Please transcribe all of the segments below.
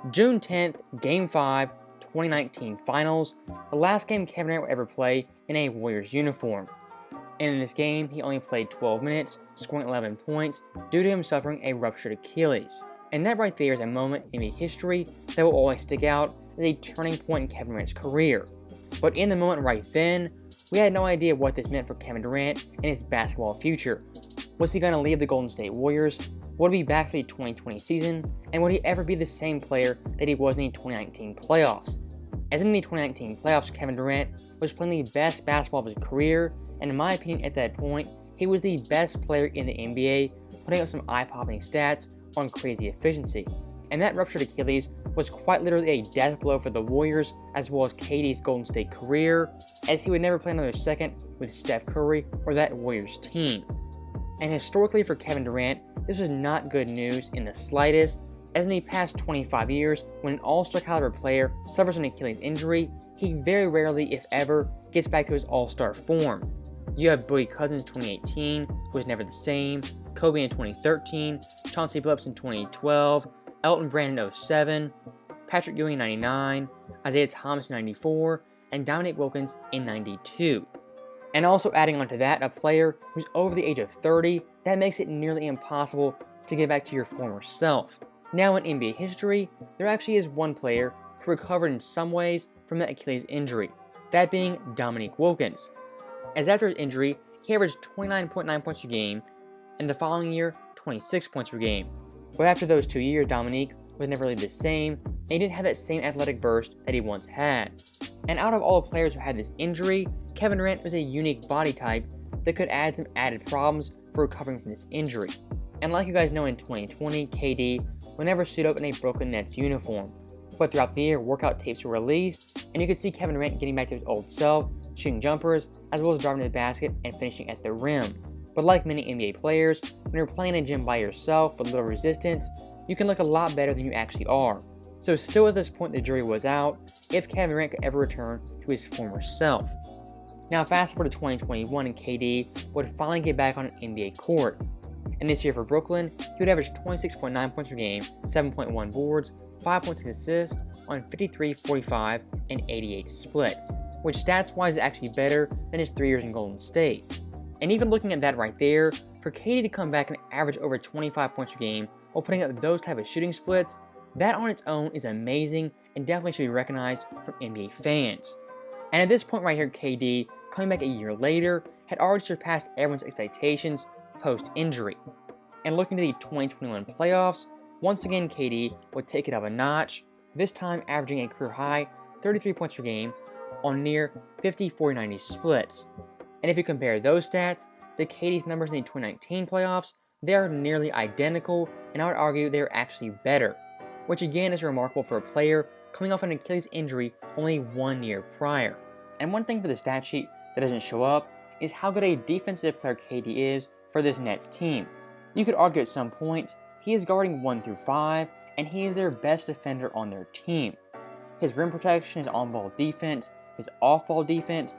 June 10th, Game 5, 2019 Finals, the last game Kevin Durant would ever play in a Warriors uniform. And in this game, he only played 12 minutes, scoring 11 points due to him suffering a ruptured Achilles. And that right there is a moment in NBA history that will always stick out as a turning point in Kevin Durant's career. But in the moment right then, we had no idea what this meant for Kevin Durant and his basketball future. Was he going to leave the Golden State Warriors? Would he be back for the 2020 season? And would he ever be the same player that he was in the 2019 playoffs? As in the 2019 playoffs, Kevin Durant was playing the best basketball of his career, and in my opinion at that point, he was the best player in the NBA, putting up some eye-popping stats on crazy efficiency. And that ruptured Achilles was quite literally a death blow for the Warriors as well as KD's Golden State career, as he would never play another second with Steph Curry or that Warriors team. And historically for Kevin Durant, this was not good news in the slightest, as in the past 25 years, when an all-star caliber player suffers an Achilles injury, he very rarely, if ever, gets back to his all-star form. You have Boogie Cousins in 2018, who was never the same, Kobe in 2013, Chauncey Billups in 2012, Elton Brand in 07, Patrick Ewing in 99, Isaiah Thomas in 94, and Dominique Wilkins in 92. And also adding onto that, a player who's over the age of 30, that makes it nearly impossible to get back to your former self. Now in NBA history, there actually is one player who recovered in some ways from that Achilles injury, that being Dominique Wilkins. As after his injury, he averaged 29.9 points per game, and the following year, 26 points per game. But after those 2 years, Dominique was never really the same, and he didn't have that same athletic burst that he once had. And out of all the players who had this injury, Kevin Durant was a unique body type that could add some added problems for recovering from this injury. And like you guys know, in 2020, KD would never suit up in a Brooklyn Nets uniform. But throughout the year, workout tapes were released, and you could see Kevin Durant getting back to his old self, shooting jumpers, as well as driving to the basket and finishing at the rim. But like many NBA players, when you're playing in a gym by yourself with little resistance, you can look a lot better than you actually are. So still at this point, the jury was out if Kevin Durant could ever return to his former self. Now fast forward to 2021 and KD would finally get back on an NBA court. And this year for Brooklyn, he would average 26.9 points per game, 7.1 boards, 5.6 assists on 53, 45, and 88 splits, which stats-wise is actually better than his 3 years in Golden State. And even looking at that right there, for KD to come back and average over 25 points per game while putting up those type of shooting splits, that on its own is amazing and definitely should be recognized from NBA fans. And at this point right here, KD, coming back a year later, had already surpassed everyone's expectations post-injury. And looking to the 2021 playoffs, once again KD would take it up a notch, this time averaging a career high 33 points per game on near 50, 40, 90 splits. And if you compare those stats to KD's numbers in the 2019 playoffs, they are nearly identical, and I would argue they are actually better, which again is remarkable for a player coming off an Achilles injury only 1 year prior. And one thing for the stat sheet that doesn't show up is how good a defensive player KD is for this Nets team. You could argue at some points he is guarding 1 through 5, and he is their best defender on their team. His rim protection, his on-ball defense, his off-ball defense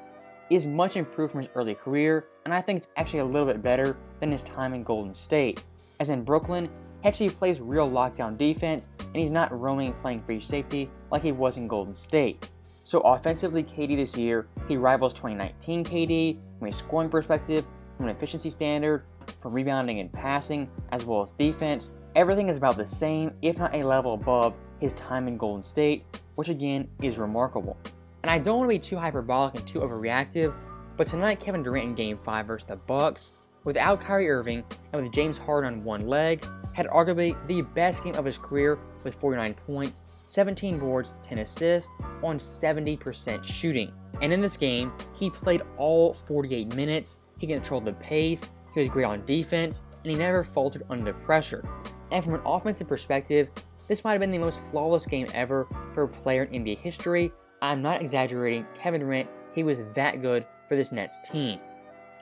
is much improved from his early career, and I think it's actually a little bit better than his time in Golden State. As in Brooklyn, he actually plays real lockdown defense, and he's not roaming and playing free safety like he was in Golden State. So offensively, KD this year, he rivals 2019 KD from a scoring perspective, from an efficiency standard, from rebounding and passing, as well as defense. Everything is about the same, if not a level above, his time in Golden State, which again is remarkable. And I don't want to be too hyperbolic and too overreactive, but tonight Kevin Durant in Game 5 versus the Bucks, without Kyrie Irving and with James Harden on one leg, had arguably the best game of his career with 49 points, 17 boards, 10 assists on 70% shooting. And in this game, he played all 48 minutes, he controlled the pace, he was great on defense, and he never faltered under pressure. And from an offensive perspective, this might have been the most flawless game ever for a player in NBA history. I'm not exaggerating, Kevin Durant, he was that good for this Nets team.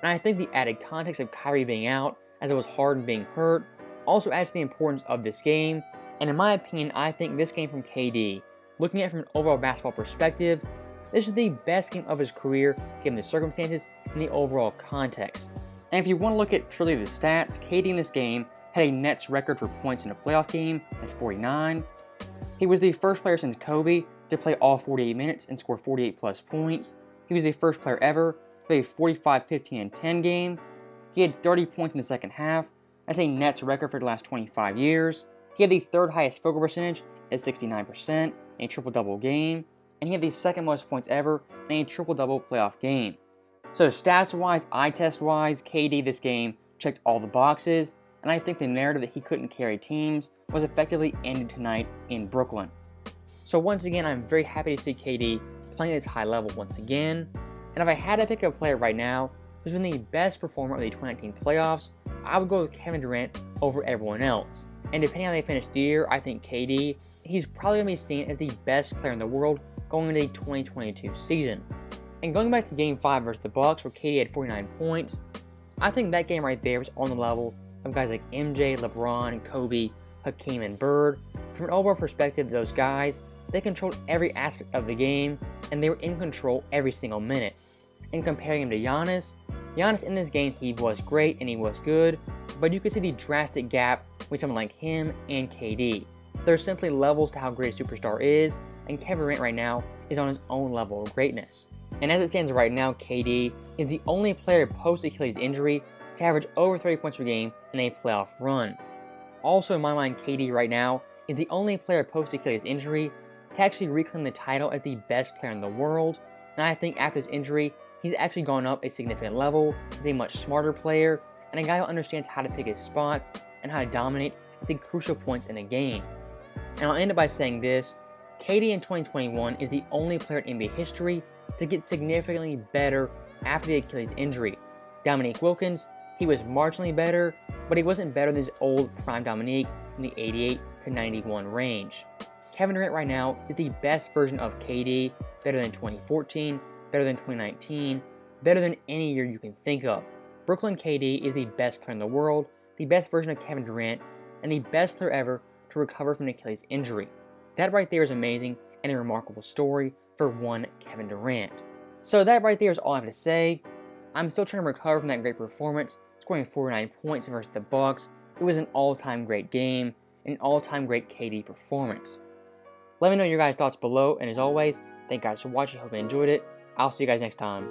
And I think the added context of Kyrie being out, as it was Harden being hurt, also adds to the importance of this game. And in my opinion, I think this game from KD, looking at it from an overall basketball perspective, this is the best game of his career given the circumstances and the overall context. And if you want to look at purely the stats, KD in this game had a Nets record for points in a playoff game at 49. He was the first player since Kobe to play all 48 minutes and score 48 plus points. He was the first player ever to play a 45, 15, and 10 game. He had 30 points in the second half. That's a Nets record for the last 25 years. He had the third highest field goal percentage at 69% in a triple-double game. And he had the second most points ever in a triple-double playoff game. So stats-wise, eye test-wise, KD this game checked all the boxes. And I think the narrative that he couldn't carry teams was effectively ended tonight in Brooklyn. So once again, I'm very happy to see KD playing at this high level once again. And if I had to pick a player right now who's been the best performer of the 2019 playoffs, I would go with Kevin Durant over everyone else. And depending on how they finish the year, I think KD, he's probably going to be seen as the best player in the world going into the 2022 season. And going back to Game 5 versus the Bucks, where KD had 49 points, I think that game right there was on the level of guys like MJ, LeBron, Kobe, Hakeem, and Bird. From an overall perspective, those guys, they controlled every aspect of the game, and they were in control every single minute. And comparing him to Giannis in this game, he was great and he was good, but you could see the drastic gap with someone like him and KD. There's simply levels to how great a superstar is, and Kevin Durant right now is on his own level of greatness. And as it stands right now, KD is the only player post-Achilles injury to average over 30 points per game in a playoff run. Also, in my mind, KD right now is the only player post-Achilles injury to actually reclaim the title as the best player in the world, and I think after this injury, he's actually gone up a significant level as a much smarter player, and a guy who understands how to pick his spots and how to dominate at the crucial points in a game. And I'll end it by saying this, KD in 2021 is the only player in NBA history to get significantly better after the Achilles injury. Dominique Wilkins, he was marginally better, but he wasn't better than his old prime Dominique in the 88 to 91 range. Kevin Durant right now is the best version of KD, better than 2014, better than 2019, better than any year you can think of. Brooklyn KD is the best player in the world, the best version of Kevin Durant, and the best player ever to recover from an Achilles injury. That right there is amazing and a remarkable story for one Kevin Durant. So that right there is all I have to say. I'm still trying to recover from that great performance, scoring 49 points versus the Bucks. It was an all-time great game, an all-time great KD performance. Let me know your guys' thoughts below, and as always, thank you guys for watching. Hope you enjoyed it. I'll see you guys next time.